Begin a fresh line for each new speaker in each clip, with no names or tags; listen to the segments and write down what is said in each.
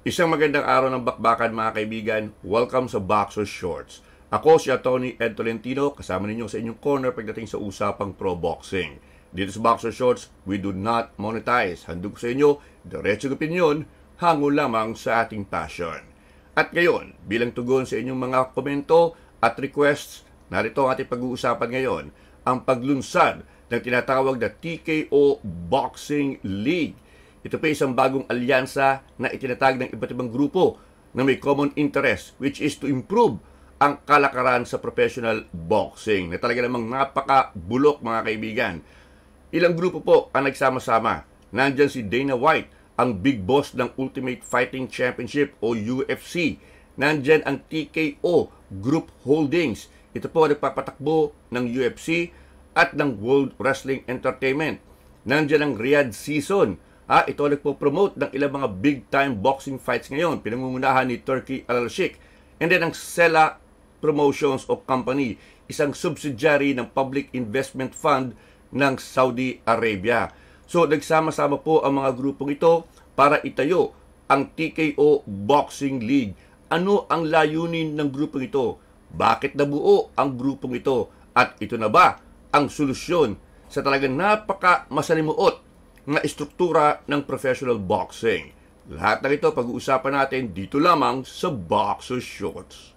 Isang magandang araw ng bakbakan mga kaibigan. Welcome sa Boxer Shorts. Ako si Atty. Ed Tolentino, kasama ninyo sa inyong corner pagdating sa usapang pro boxing. Dito sa Boxer Shorts, we do not monetize. Handog sa inyo, diretsong opinyon, hango lamang sa ating passion. At ngayon, bilang tugon sa inyong mga komento at requests, narito ang ating pag-uusapan ngayon, ang paglunsad ng tinatawag na TKO Boxing League. Ito pa isang bagong alyansa na itinatag ng iba't ibang grupo na may common interest, which is to improve ang kalakaran sa professional boxing, na talaga namang napaka-bulok mga kaibigan. Ilang grupo po ang nagsama-sama. Nandyan si Dana White, ang big boss ng Ultimate Fighting Championship o UFC. Nandyan ang TKO Group Holdings. Ito po ang nagpapatakbo ng UFC at ng World Wrestling Entertainment. Nandyan ang Riyadh Season. Ito nagpo-promote ng ilang mga big-time boxing fights ngayon. Pinangungunahan ni Turki Al-Sheikh. And then ang Sela Promotions o Company, isang subsidiary ng Public Investment Fund ng Saudi Arabia. So nagsama-sama po ang mga grupong ito para itayo ang TKO Boxing League. Ano ang layunin ng grupong ito? Bakit nabuo ang grupong ito? At ito na ba ang solusyon sa talagang napaka-masalimuot na istruktura ng professional boxing? Lahat ng ito pag-uusapan natin dito lamang sa Boxer Shorts.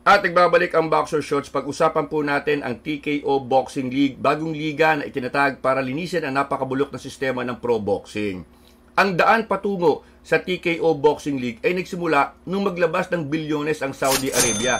At nagbabalik ang Boxer Shorts. Pag-usapan po natin ang TKO Boxing League, bagong liga na itinatag para linisin ang napakabulok na sistema ng pro boxing. Ang daan patungo sa TKO Boxing League ay nagsimula nung maglabas ng bilyones ang Saudi Arabia,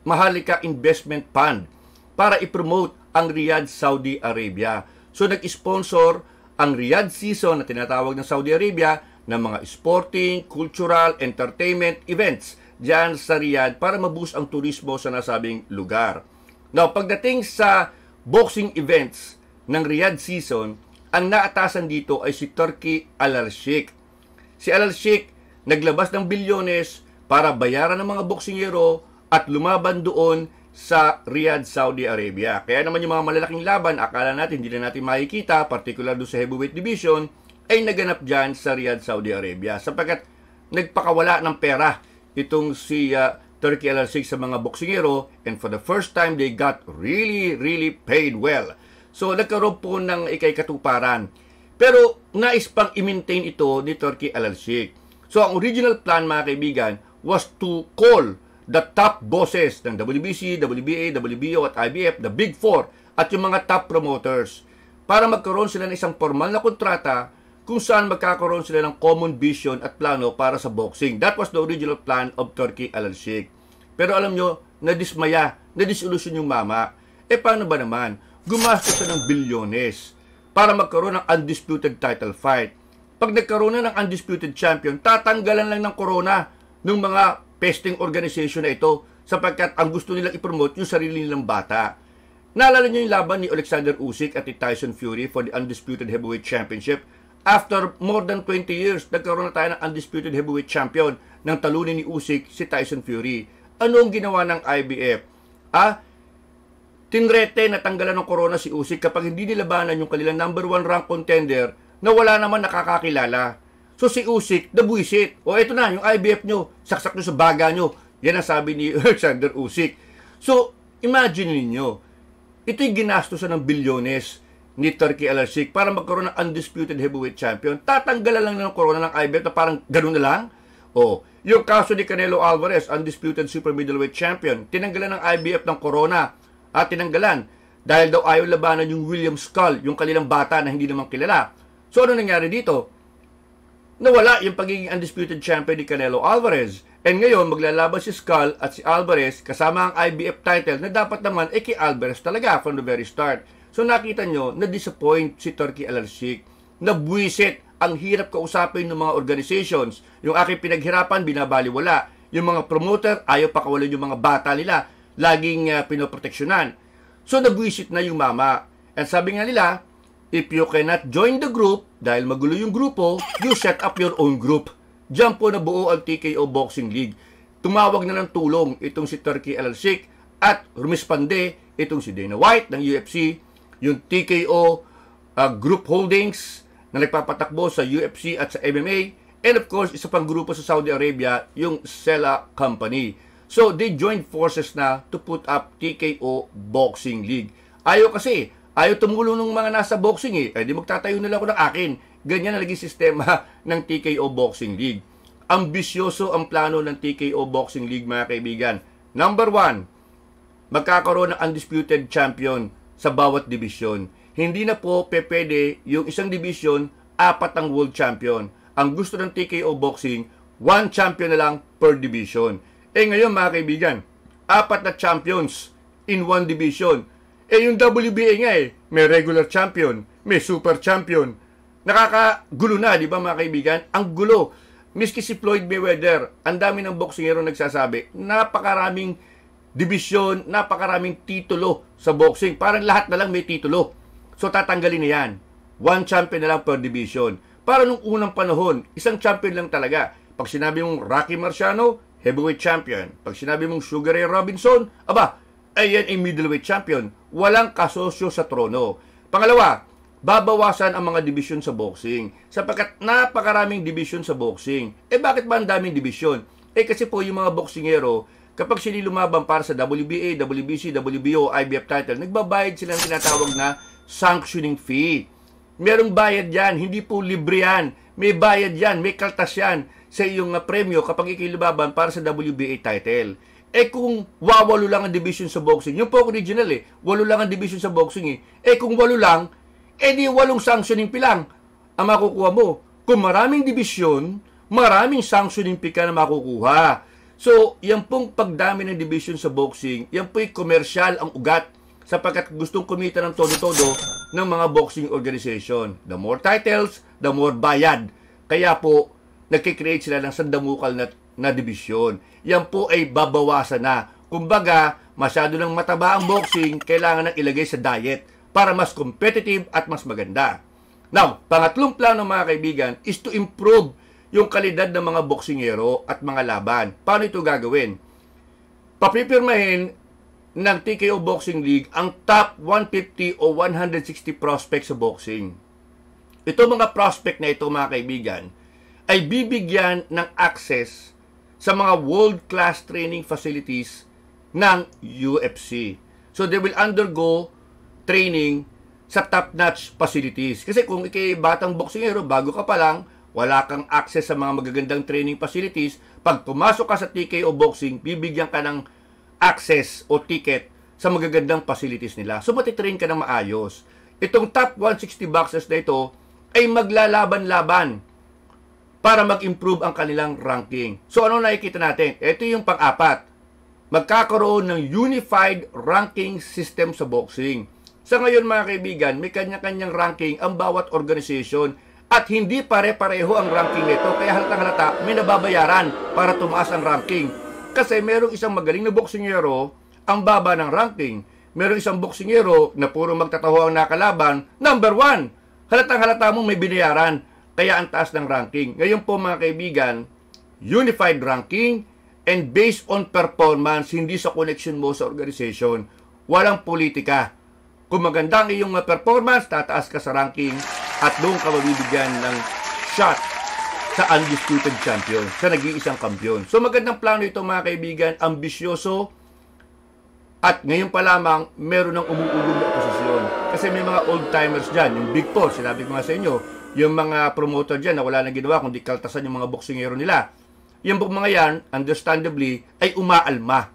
Mahalika Investment Fund, para i-promote ang Riyadh, Saudi Arabia. So nag-sponsor ang Riyadh Season na tinatawag ng Saudi Arabia ng mga sporting, cultural, entertainment events diyan sa Riyadh para ma-boost ang turismo sa nasabing lugar. Now, pagdating sa boxing events ng Riyadh Season, ang naatasan dito ay si Turki Al-Sheikh. Si Al-Sheikh naglabas ng bilyones para bayaran ng mga boksingero at lumaban doon sa Riyadh, Saudi Arabia. Kaya naman yung mga malalaking laban, akala natin hindi na natin makikita, particular doon sa heavyweight division, ay naganap dyan sa Riyadh, Saudi Arabia. Sapagkat nagpakawala ng pera itong si Turki Al-Sheikh sa mga boksingero, and for the first time, they got really paid well. So, nagkaroon po ng ikay-katuparan. Pero, nais pang i-maintain ito ni Turki Al-Sheikh. So, ang original plan, mga kaibigan, was to call the top bosses ng WBC, WBA, WBO at IBF, the Big Four, at yung mga top promoters, para magkaroon sila ng isang formal na kontrata kung saan magkakaroon sila ng common vision at plano para sa boxing. That was the original plan of Turki Al-Sheikh. Pero alam nyo, na-disillusion yung mama. Paano ba naman? Gumastos siya ng bilyones para magkaroon ng undisputed title fight. Pag nagkaroon na ng undisputed champion, tatanggalan lang ng corona ng mga pesting organization na ito, sapagkat ang gusto nilang i-promote yung sarili nilang bata. Naalala niyo yung laban ni Alexander Usyk at ni Tyson Fury for the undisputed heavyweight championship? After more than 20 years, nagkaroon na tayo ng undisputed heavyweight champion nang talunin ni Usyk si Tyson Fury. Ano ang ginawa ng IBF? Tinrete na tanggalan ng corona si Usyk kapag hindi nilabanan yung kanilang number 1 rank contender na wala naman nakakakilala. So si Usyk, nabuisit. Ito na, yung IBF nyo, saksak nyo sa baga nyo. Yan ang sabi ni Alexander Usyk. So, imagine niyo, ito'y ginastosan ng bilyones ni Turki Al-Sheikh para magkaroon ng undisputed heavyweight champion. Tatanggalan lang ng corona ng IBF na parang gano'n na lang. Yung kaso ni Canelo Alvarez, undisputed super middleweight champion, tinanggalan ng IBF ng corona. Tinanggalan dahil daw ayaw labanan yung William Skull, yung kanilang bata na hindi naman kilala. So, ano nangyari dito? Nawala yung pagiging undisputed champion ni Canelo Alvarez. And ngayon, maglalaban si Skull at si Alvarez kasama ang IBF title na dapat naman kay Alvarez talaga from the very start. So nakita nyo, na-disappoint si Turki Al-Sheikh. Nabwisit, ang hirap kausapin ng mga organizations. Yung aking pinaghirapan, binabaliwala. Yung mga promoter, ayaw pakawalan yung mga bata nila. Laging pinoproteksyonan. So nabwisit na yung mama. And sabi nga nila, if you cannot join the group, dahil magulo yung grupo, you set up your own group. Diyan po nabuo ang TKO Boxing League. Tumawag na ng tulong itong si Turki Al-Sheikh at rumispande itong si Dana White ng UFC, yung TKO group holdings na nagpapatakbo sa UFC at sa MMA. And of course, isa pang grupo sa Saudi Arabia, yung Sela Company. So, they joined forces na to put up TKO Boxing League. Ayaw tumulong ng mga nasa boxing di magtatayo nila ako ng akin. Ganyan na naging sistema ng TKO Boxing League. Ambisyoso ang plano ng TKO Boxing League, mga kaibigan. Number 1, magkakaroon ng undisputed champion sa bawat division. Hindi na po pwede yung isang division, 4 ang world champion. Ang gusto ng TKO Boxing, 1 champion na lang per division. Ngayon mga kaibigan, 4 na champions in 1 division. Yung WBA nga may regular champion, may super champion. Nakakagulo na, di ba mga kaibigan? Ang gulo. Miski si Floyd Mayweather, ang dami ng boksingero nagsasabi, napakaraming division, napakaraming titulo sa boxing. Parang lahat na lang may titulo. So tatanggalin na yan. 1 champion na lang per division. Para nung unang panahon, isang champion lang talaga. Pag sinabi mong Rocky Marciano, heavyweight champion. Pag sinabi mong Sugar Ray Robinson, yan ay middleweight champion. Walang kasosyo sa trono. Pangalawa, babawasan ang mga division sa boxing. Sapagkat napakaraming division sa boxing. Bakit ba ang daming division? Kasi po yung mga boksingero, kapag sila lumaban para sa WBA, WBC, WBO, IBF title, nagbabayad sila ng tinatawag na sanctioning fee. Merong bayad yan, hindi po libre yan. May bayad yan, may kaltas yan sa iyong premyo kapag ikilubaban para sa WBA title. Kung wawalo lang ang division sa boxing, yung po original 8 lang ang division sa boxing kung 8 lang, di 8 sanctioning fee lang ang makukuha mo. Kung maraming division, maraming sanctioning fee ka na makukuha. So, yan pong pagdami ng division sa boxing, yan po'y komersyal ang ugat sapagkat gustong kumita ng todo-todo ng mga boxing organization. The more titles, the more bayad. Kaya po, nagkikreate sila ng sandamukal na division. Yan po ay babawasan na. Kumbaga, masyado ng mataba ang boxing, kailangan nang ilagay sa diet para mas competitive at mas maganda. Now, pangatlong plano mga kaibigan is to improve yung kalidad ng mga boksingero at mga laban. Paano ito gagawin? Papipirmahin ng TKO Boxing League ang top 150 o 160 prospects sa boxing. Ito mga prospect na ito mga kaibigan ay bibigyan ng access sa mga world-class training facilities ng UFC. So they will undergo training sa top-notch facilities. Kasi kung ikay batang boksingero, bago ka pa lang, wala kang access sa mga magagandang training facilities, pag pumasok ka sa TKO Boxing, bibigyan ka ng access o ticket sa magagandang facilities nila. So, matitrain ka ng maayos. Itong top 160 boxers na ito ay maglalaban-laban para mag-improve ang kanilang ranking. So, ano nakikita natin? Ito yung pang-4. Magkakaroon ng unified ranking system sa boxing. Sa ngayon, mga kaibigan, may kanya-kanyang ranking ang bawat organization at hindi pare-pareho ang ranking nito. Kaya halatang-halata, may nababayaran para tumaas ang ranking. Kasi merong isang magaling na boksingero, ang baba ng ranking. Merong isang boksingero na puro magtataho ang nakalaban, number 1. Halatang-halata mo may binayaran, kaya ang taas ng ranking. Ngayon po mga kaibigan, unified ranking and based on performance, hindi sa connection mo sa organization. Walang politika. Kung maganda ang iyong performance, tataas ka sa ranking at doon ka mabibigyan ng shot sa undisputed champion, sa nag-iisang kampiyon. So magandang plano ito mga kaibigan, ambisyoso, at ngayon pa lamang meron ng umuulong na posisyon. Kasi may mga old-timers dyan, yung Big Four, sinabi ko nga sa inyo, yung mga promoter dyan na wala nang ginawa kundi kaltasan yung mga boksingero nila. Yung mga yan, understandably, ay umaalma.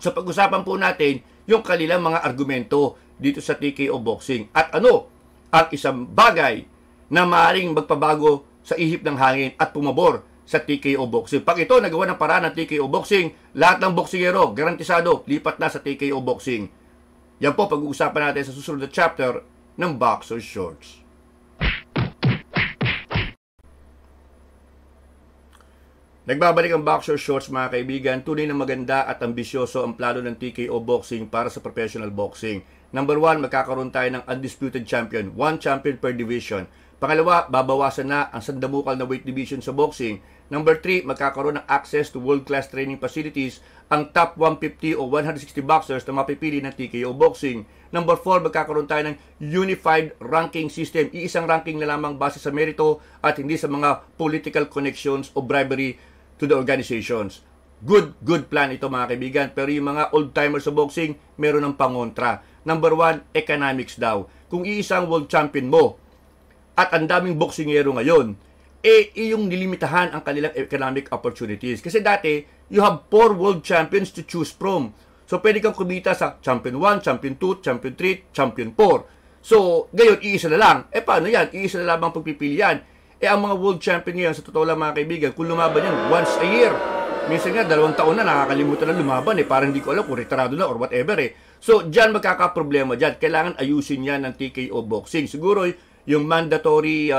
So pag-usapan po natin yung kanilang mga argumento dito sa TKO Boxing. At ano ang isang bagay na maaaring magpabago sa ihip ng hangin at pumabor sa TKO Boxing. Pag ito nagawa ng paraan ng TKO Boxing, lahat ng boksingero, garantisado, lipat na sa TKO Boxing. Yan po pag-uusapan natin sa susunod na chapter ng Boxer Shorts. Nagbabalik ang Boxer Shorts mga kaibigan. Tunay na maganda at ambisyoso ang plano ng TKO Boxing para sa professional boxing. Number 1, magkakaroon tayo ng undisputed champion. 1 champion per division. Pangalawa, babawasan na ang sandamukal na weight division sa boxing. Number 3, magkakaroon ng access to world-class training facilities ang top 150 o 160 boxers na mapipili ng TKO Boxing. Number 4, magkakaroon tayo ng unified ranking system. Iisang ranking na lamang base sa merito at hindi sa mga political connections o bribery to the organizations. Good plan ito mga kaibigan. Pero yung mga old-timers sa boxing, meron ng pangontra. Number 1, economics daw. Kung iisang world champion mo at ang daming boksingero ngayon, yung nilimitahan ang kanilang economic opportunities. Kasi dati, you have 4 world champions to choose from. So, pwede kang kumita sa champion 1, champion 2, champion 3, champion 4. So, ngayon, iisa na lang. Paano yan? Iisa na lang pagpipilian. Ang mga world champion ngayon, sa totoo lang mga kaibigan, kung lumaban yan once a year, minsan nga, 2 taon na, nakakalimutan na lumaban parang hindi ko alam kung retirado na or whatever So, dyan magkakaproblema dyan. Kailangan ayusin yan ng TKO Boxing. Siguro, yung mandatory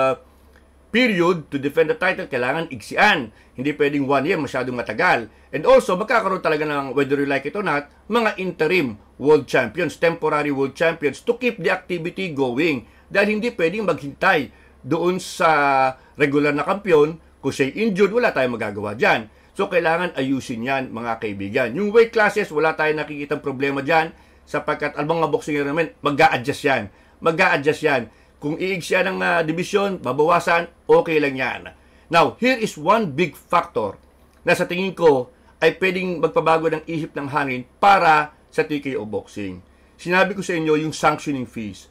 period to defend the title, kailangan igsian. Hindi pwedeng 1 year, masyadong matagal. And also, magkakaroon talaga ng, whether you like it or not, mga interim world champions, temporary world champions to keep the activity going. Dahil hindi pwedeng maghintay doon sa regular na kampiyon. Kung siya'y injured, wala tayong magagawa dyan. So, kailangan ayusin yan, mga kaibigan. Yung weight classes, wala tayong nakikitang problema dyan sapagkat ang mga boxing naman, mag-a-adjust yan. Mag-a-adjust yan. Kung iigsiya ng division, babawasan, okay lang yan. Now, here is one big factor na sa tingin ko ay pwedeng magpabago ng ihip ng hangin para sa TKO Boxing. Sinabi ko sa inyo yung sanctioning fees.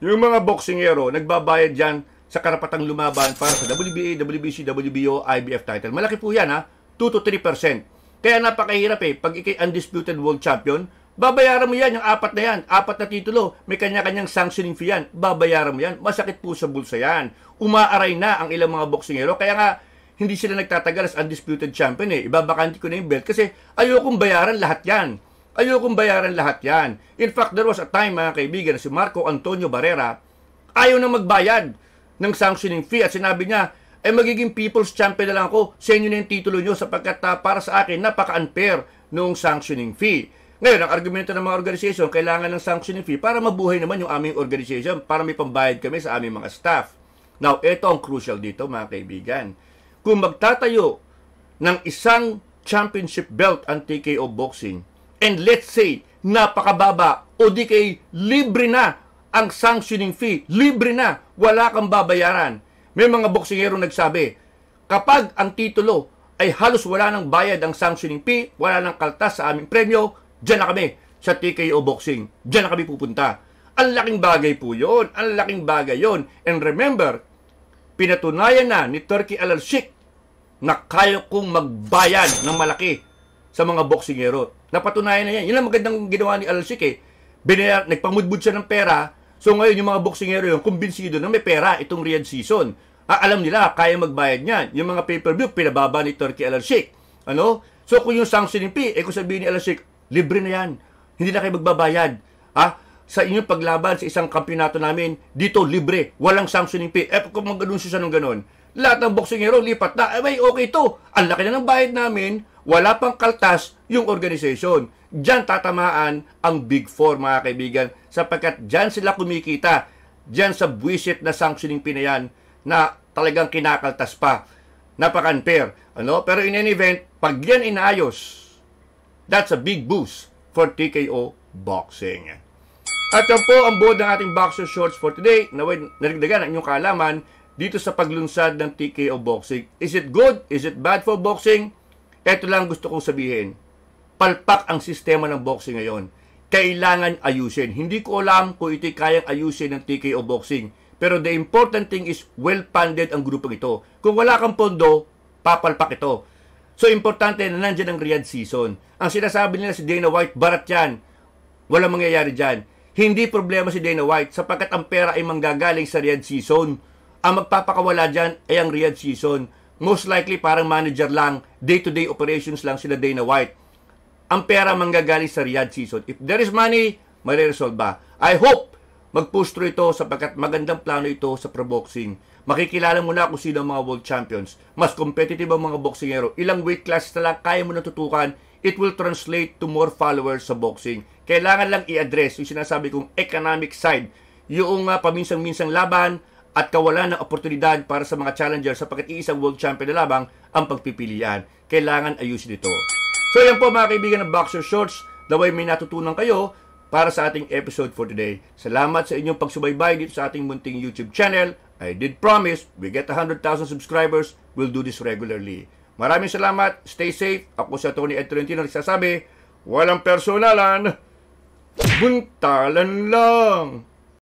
Yung mga boksingero, nagbabayad dyan sa karapatang lumaban para sa WBA, WBC, WBO, IBF title. Malaki po yan 2 to 3%. Kaya napakahirap pag ikay undisputed world champion, babayaran mo yan, yung 4 na yan, 4 na titulo, may kanya-kanyang sanctioning fee yan, babayaran mo yan, masakit po sa bulsa yan. Umaaray na ang ilang mga boksingero, kaya nga, hindi sila nagtatagal as undisputed champion ibabakanti ko na yung belt kasi ayokong bayaran lahat yan. Ayokong bayaran lahat yan. In fact, there was a time mga kaibigan na si Marco Antonio Barrera, ayaw na magbayad ng sanctioning fee at sinabi niya, magiging people's champion na lang ako, sa inyo na yung titulo nyo sapagkat para sa akin, napaka-unfair noong sanctioning fee. Ngayon, ang argumento ng mga organisasyon, kailangan ng sanctioning fee para mabuhay naman yung aming organization, para may pambayad kami sa aming mga staff. Now, ito ang crucial dito, mga kaibigan. Kung magtatayo ng isang championship belt ang TKO Boxing, and let's say, napakababa, o di kay libre na ang sanctioning fee, libre na, wala kang babayaran. May mga boksingero nagsabi, kapag ang titulo ay halos wala nang bayad ang sanctioning fee, wala nang kaltas sa aming premyo, diyan na kami sa TKO Boxing. Diyan na kami pupunta. Ang laking bagay po yun. Ang laking bagay yun. And remember, pinatunayan na ni Turki Al-Sheikh na kaya kong magbayad ng malaki sa mga boksingero. Napatunayan na yan. Yun ang magandang ginawa ni Al-Sheikh nagpamudbud siya ng pera. So ngayon yung mga boksingero yung kumbinsido na may pera itong Riyadh season. Alam nila, kaya magbayad niyan. Yung mga pay-per-view, pinababa ni Turki Al-Sheikh. So kung yung sanctioning fee, kung sabihin ni Al-Sheikh, libre na yan. Hindi na kayo magbabayad. Sa inyong paglaban sa isang kampyonato namin, dito libre. Walang sanctioning fee. Kung mag-anunsyo siya ng ganun, lahat ng boksingero lipat na. May okay to. Ang laki na ng bayad namin. Wala pang kaltas yung organization. Diyan tatamaan ang Big Four, mga kaibigan. Sapagkat diyan sila kumikita. Diyan sa buwisit na sanctioning fee na yan na talagang kinakaltas pa. Napaka-unfair. Pero in any event, pag yan inayos, that's a big boost for TKO Boxing. At yan po ang buod ng ating Boxer Shorts for today. Naway narigdagan ang inyong kaalaman dito sa paglunsad ng TKO Boxing. Is it good? Is it bad for boxing? Ito lang gusto kong sabihin. Palpak ang sistema ng boxing ngayon. Kailangan ayusin. Hindi ko alam kung ito'y kayang ayusin ng TKO Boxing. Pero the important thing is well-funded ang grupong ito. Kung wala kang pondo, papalpak ito. So, importante na nandiyan ang Riyadh season. Ang sinasabi nila si Dana White, barat yan. Walang mangyayari dyan. Hindi problema si Dana White sapagkat ang pera ay manggagaling sa Riyadh season. Ang magpapakawala dyan ay ang Riyadh season. Most likely, parang manager lang, day-to-day operations lang sila Dana White. Ang pera manggagaling sa Riyadh season. If there is money, mariresolve ba? I hope mag-push through ito sapagkat magandang plano ito sa pro boxing. Makikilala mo na kung sino ang mga world champions. Mas competitive ang mga boksingero. Ilang weight classes na lang kaya mo natutukan. It will translate to more followers sa boxing. Kailangan lang i-address yung sinasabi kong economic side. Yung paminsang-minsang laban at kawalan ng oportunidad para sa mga challengers sapagkat iisang world champion na labang ang pagpipilian. Kailangan ayusin ito. So yan po mga kaibigan ng Boxer Shorts, naway may natutunan kayo para sa ating episode for today. Salamat sa inyong pagsubaybay dito sa ating munting YouTube channel. I did promise, we get 100,000 subscribers, we'll do this regularly. Maraming salamat, stay safe. Ako si Tony Ed Tolentino nagsasabi, walang personalan, buntalan lang.